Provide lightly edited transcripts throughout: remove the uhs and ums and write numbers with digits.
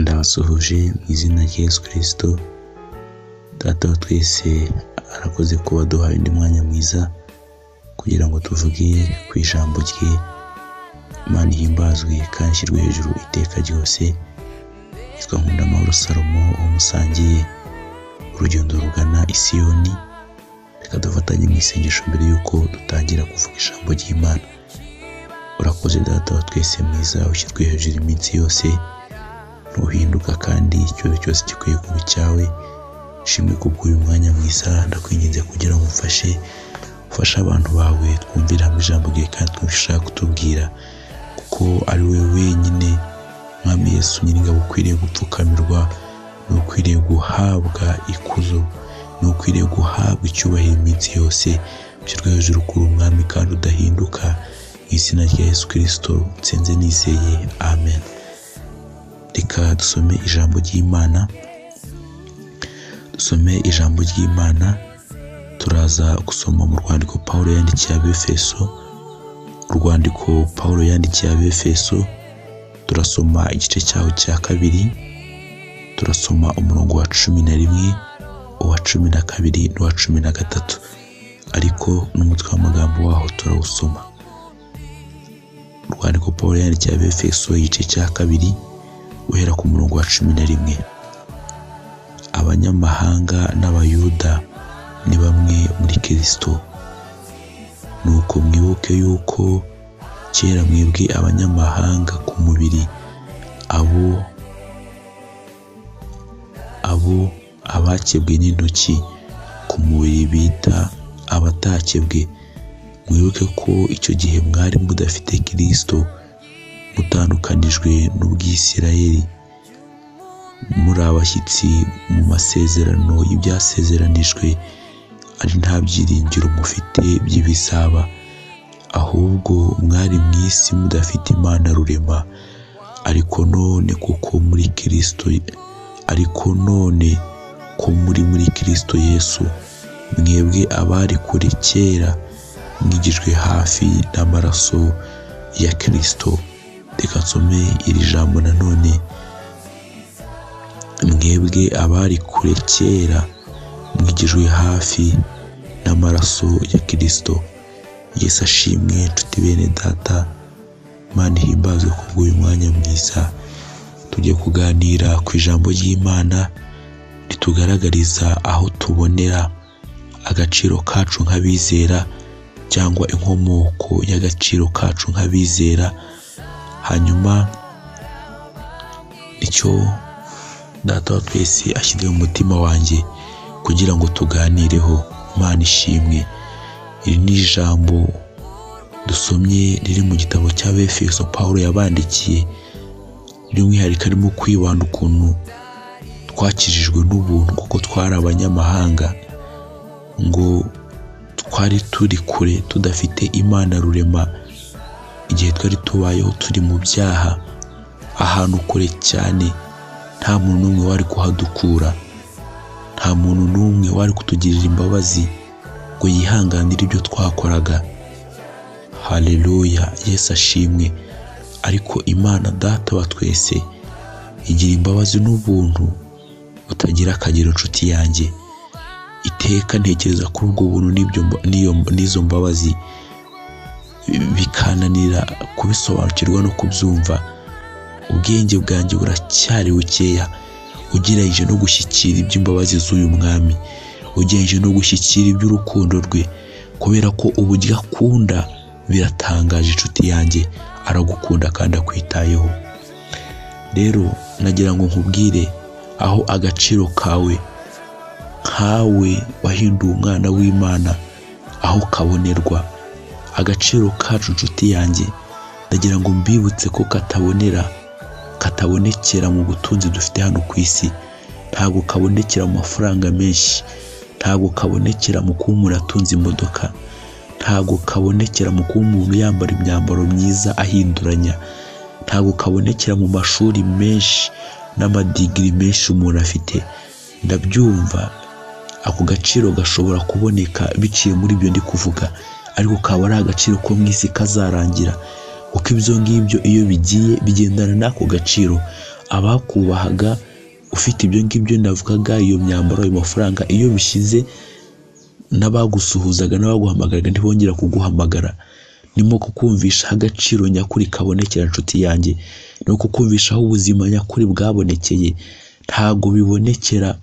Ndabasuhuje mu izina rya Yesu Kristo. Data wa twese arakoze kuba duhaye undi mwanya mwiza kugira ngo tuvuge ku ijambo rye. Imana ihimbazwe kandi ishyirwe hejuru iteka ryose. Yitwa Nkundamahoro Salomo, umusangiye urugendo rugana i Siyoni. Reka dufatanye mu isengesho mbere y'uko dutangira kuvuga ijambo ry'Imana. Urakoze Data wa twese mwiza, ushyirwe hejuru iminsi yose, ntuhinduka kandi icyubahiro cyose gikwiye kuba icyawe. Shimwe kubw'uyu mwanya mwiza, ndakwinginze kugira ngo ufashe abantu bawe twumvira mu ijambo rye kandi twumvisha kutubwira, kuko ari we wenyine Mwami Yesu Nyiringabo ukwiriye gupfukamirwa, n'ukwiriye guhabwa ikuzo, n'ukwiriye guhabwa icyubahiro iminsi yose. Ushyirwe hejuru kuri umwami kandi udahinduka, mu izina rya Yesu Kristo nsenze nizeye, amen. Reka dusome ijambo ry'Imana. Dusome ijambo ry'Imana. Turaza gusoma mu rwandiko Pawulo yandikiye Abefeso. Urwandiko Pawulo yandikiye Abefeso, turasoma igice cyaho cya kabiri. Turasoma umurongo wa 11, uwa 12 n'uwa 13, ariko n'umutwe w'amagambo waho turawusoma. Urwandiko Pawulo yandikiye Abefeso igice cya kabiri uhera ku murongo wa 11. Abanyamahanga n'abayuda ni bamwe muri Kristo. Nuko mwibuke yuko kera mwebwe abanyamahanga ku mubiri, abo abakebwe n'intoki ku mubiri bita abatakebwe. Mwibuke ko icyo gihe mwari mudafite Kristo, mutandukanijwe n'ubw'Isirayeli, muri abashyitsi mu masezerano y'ibyasezeranijwe, ari nta byiringiro mufite by'ibizaba, ahubwo mwari mu isi mudafite Imana rurema. Ariko none ko muri Kristo Yesu, mwebwe abari kure kera mwigijwe hafi n'amaraso ya Kristo. Reka nsome iri jambo nanone. Mwebwe abari kure kera mwigijwe hafi n'amaraso ya Kristo. Yesu ashimwe. Nshuti bene Data, Imana ihimbazwe kubw'uyu mwanya mwiza. Tugiye kuganira ku ijambo ry'Imana ritugaragariza aho tubonera agaciro kacu nk'abizera, cyangwa inkomoko y'agaciro kacu nk'abizera. Hanyuma icyo Data wa twese ashyize mu mutima wanjye kugira ngo tuganireho. Imana ishimwe. Iri ni ijambo dusomye riri mu gitabo cy'Abefeso Pawulo yabandikiye, by'umwihariko arimo kwibanda ukuntu twakijijwe n'ubuntu kuko twari abanyamahanga, ngo twari turi kure tudafite Imana rurema, igihe twari tubayeho turi mu byaha, ahantu kure cyane, nta muntu n'umwe wari kuhadukura, nta muntu n'umwe wari kutugirira imbabazi ngo yihanganire ibyo twakoraga. Haleluya, Yesu ashimwe. Ariko Imana Data wa twese igira imbabazi n'ubuntu butagira akagero. Nshuti yanjye, iteka ntekereza kuri ubwo buntu n'izo mbabazi, bikananira kubisobanukirwa no kubyumva. Ubwenge bwanjye buracyari bukeya ugereranyije no gushyikira iby'imbabazi z'uyu mwami, ugereranyije no gushyikira iby'urukundo rwe, kubera ko uburyo akunda biratangaje. Inshuti yanjye, aragukunda kandi akwitayeho. Rero nagira ngo nkubwire aho agaciro kawe nkawe wahinduwe umwana w'Imana aho kabonerwa. Agaciro kacu nshuti yanjye, ndagira ngo mbibutse ko katabonekera mu butunzi dufite hano ku isi. Ntabwo kabonekera mu mafaranga menshi, ntabwo kabonekera mu kuba umuntu atunze imodoka, ntabwo kabonekera mu kuba umuntu yambara imyambaro myiza ahinduranya, ntabwo kabonekera mu mashuri menshi n'amadigiri menshi umuntu afite. Ndabyumva, ako gaciro gashobora kuboneka biciye muri ibyo ndi kuvuga, ariko kaba ari agaciro ko mu isi kazarangira, kuko ibyo ngibyo iyo bigiye bigendana n'ako gaciro. abakubahaga ufite ibyo ngibyo ndavugaga, iyo myambaro, ayo mafaranga, iyo bishyize n'abagusuhuzaga n'abaguhamagaraga ntibongera kuguhamagara. Nimo kukumvisha agaciro nyakuri kabonekera nshuti yanjye, no kukumvisha aho ubuzima nyakuri bwabonekeye. Ntago bibonekera,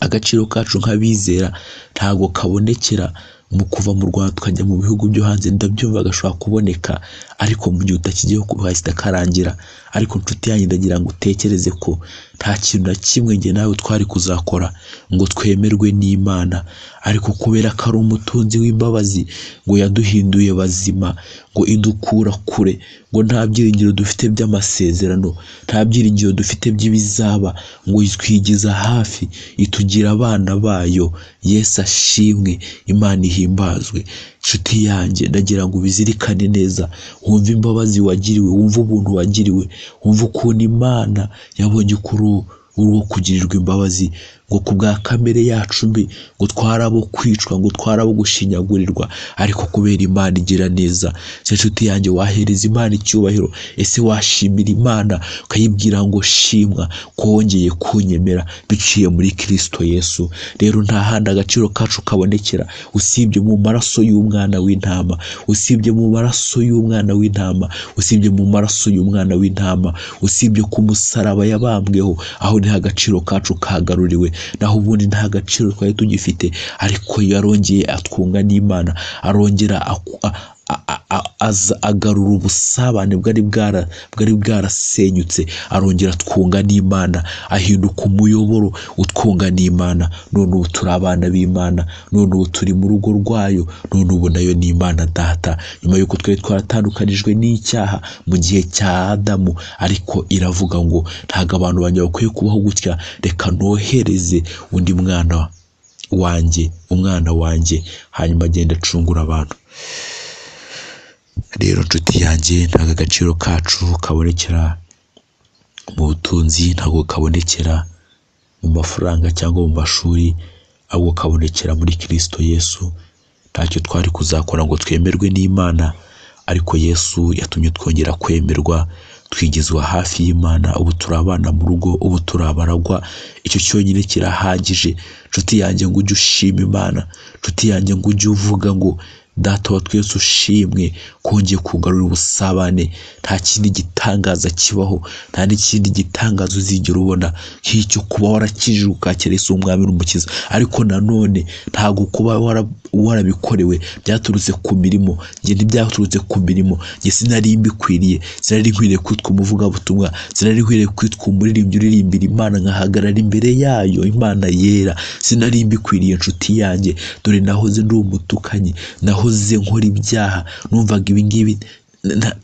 agaciro kacu nk'abizera ntago kabonekera mu kuva mu Rwanda tukajya mu bihugu byo hanze. Ndabyumva gashobora kuboneka, ariko mu gihe utakigiye kuhahita karangira. Ariko nshuti yanjye ndagira ngo utekereze ko nta kintu na kimwe njye nawe twari kuzakora ngo twemerwe n'Imana, ariko kubera ko ari umutunzi w'imbabazi, ngo yaduhinduye bazima, ngo idukura kure, ngo nta byiringiro dufite by'amasezerano, nta byiringiro dufite by'ibizaba, ngo itwigiza hafi, itugira abana bayo. Yesu ashimwe, Imana ihimbazwe. Nshuti yanjye ndagira ngo ubizirikane neza, wumve imbabazi wagiriwe, wumve ubuntu wagiriwe, wumve ukuntu Imana yabonye kuri uwo kugirirwa imbabazi, ngo ku bwa kamere yacu mbi, ngo twarabo kwicwa, ngo twarabo gushinyagurirwa, ariko kubera Imana igira neza. Nshuti yanjye, wahereza Imana icyubahiro. Ese washimira Imana ukayibwira ngo shimwa ko wongeye kunyemera biciye muri Kristo Yesu. Rero nta handi agaciro kacu kabonekera usibye mu maraso y'umwana w'intama, usibye mu maraso y'umwana w'intama, usibye mu maraso y'umwana w'intama, usibye ku musaraba yabambweho, aho ni agaciro kacu kagaruriwe. Naho ubundi nta gaciro twari tugifite, ariko yarongeye atwunga n'Imana, arongera agarura ubusabane bwari bwarasenyutse, arongera twunga n'Imana, ahinduka umuyoboro utwunga n'Imana. None ubu turi abana b'Imana, none ubu turi mu rugo rwayo, none ubu nayo ni Imana Data. Nyuma y'uko twari twaratandukanijwe n'icyaha mu gihe cya Adamu, ariko iravuga ngo ntago abantu banjye bakwiye kubaho gutya, reka nohereze undi mwana wanjye, hanyuma agenda acungura abantu. Rero nshuti yanjye, ntago agaciro kacu kabonekera mu butunzi, ntago kabonekera mu mafaranga cyangwa mu mashuri, ahubwo kabonekera muri Kristo Yesu. Ntacyo twari kuzakora ngo twemerwe n'Imana, ariko Yesu yatumye twongera kwemerwa, twigizwa hafi y'Imana. Ubu turi abana mu rugo, ubu turi abaragwa. Icyo cyonyine kirahagije. Nshuti yanjye, ngo ujye ushima Imana. Nshuti yanjye, ngo ujye uvuga ngo Data wa twese ushimwe, kongeye kugarura ubusabane. Nta kindi gitangaza kibaho, nta n'ikindi gitangaza uzigera ubona nk'icyo kuba warakijijwe ukakira Yesu umwami n'umukiza. Ariko nanone ntago kuba warabikorewe byaturutse ku mirimo. Njye ntibyaturutse ku mirimo, njye sinari mbikwiriye, sinari nkwiriye kwitwa umuvugabutumwa, sinari nkwiriye kwitwa umuririmbyi uririmbira Imana nkahagarara imbere yayo, Imana yera. Sinari mbikwiriye nshuti yanjye, dore nahoze ndi umutukanyi, nahoze nkora ibyaha, numvaga ibingibi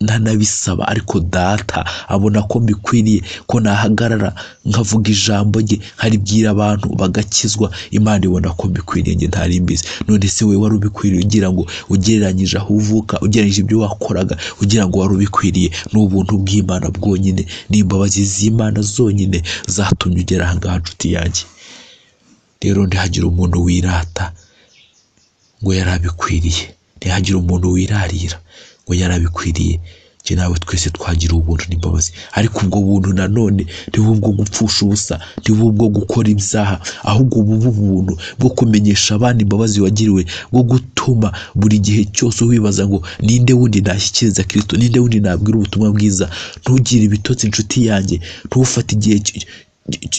ntanabisaba, ariko Data abona ko mbikwiriye, ko nahagarara nkavuga ijambo rye, nkaribwira abantu bagakizwa. Imana ibona ko mbikwiriye, njye ntari mbizi. None se we wari ubikwiriye ugira ngo ugereranyije aho uvuka, ugereranyije ibyo wakoraga, ugira ngo wari ubikwiriye? Ni ubuntu bw'Imana bwonyine, ni imbabazi z'Imana zonyine zatumye ugera aha ngaha nshuti yanjye. Rero ntihagire umuntu wirata ngo yarabikwiriye, ntihagire umuntu wirarira ngo yarabikwiriye. Njye nawe twese twagira ubuntu n'imbabazi, ariko ubwo buntu nanone ntibubwo gupfusha ubusa, ntibubwo gukora ibyaha, ahubwo ubu buntu bwo kumenyesha abandi imbabazi wagiriwe, bwo gutuma buri gihe cyose wibaza ngo ninde wundi nashyikiriza Kristo, ninde wundi nabwira ubutumwa bwiza. Ntugire ibitotsi nshuti yanjye, ntufate igihe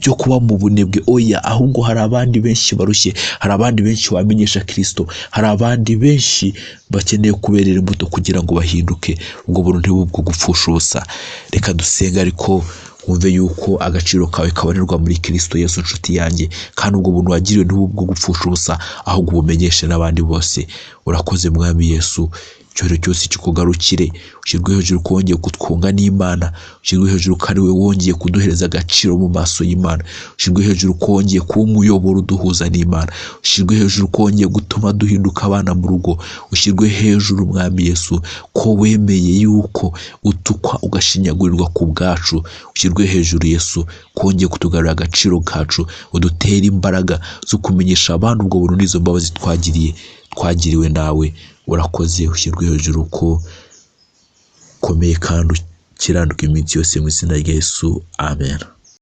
cyo kuba mu bunebwe. Oya, ahubwo hari abandi benshi barushye, hari abandi benshi wamenyesha Kristo, hari abandi benshi bakeneye kuberera imbuto kugira ngo bahinduke. Ubwo buntu ntibubwo gupfusha ubusa. Reka dusenga, ariko wumve yuko agaciro kawe kabonerwa muri Kristo Yesu nshuti yanjye, kandi ubwo buntu wagiriwe ntibubwo gupfusha ubusa, ahubwo ubumenyeshe n'abandi bose. Urakoze Mwami Yesu, icyoro cyose kikugarukire, ushyirwe hejuru ko wongeye kutwunga n'Imana, ushyirwe hejuru ko ari we wongeye kuduhereza agaciro mu maso y'Imana, ushyirwe hejuru ko wongeye kuba umuyoboro uduhuza n'Imana, ushyirwe hejuru ko wongeye gutuma duhinduka abana mu rugo, ushyirwe hejuru Mwami Yesu ko wemeye yuko utukwa ugashinyagurirwa ku bwacu, ushyirwe hejuru Yesu ko wongeye kutugarura agaciro kacu, udutera imbaraga zo kumenyesha abantu ubwo buntu n'izo mbabazi twagiriwe nawe. Urakoze, ushyirwe hejuru ko ukomeye kandi kiranuka iminsi yose mu izina rya Yesu, amen.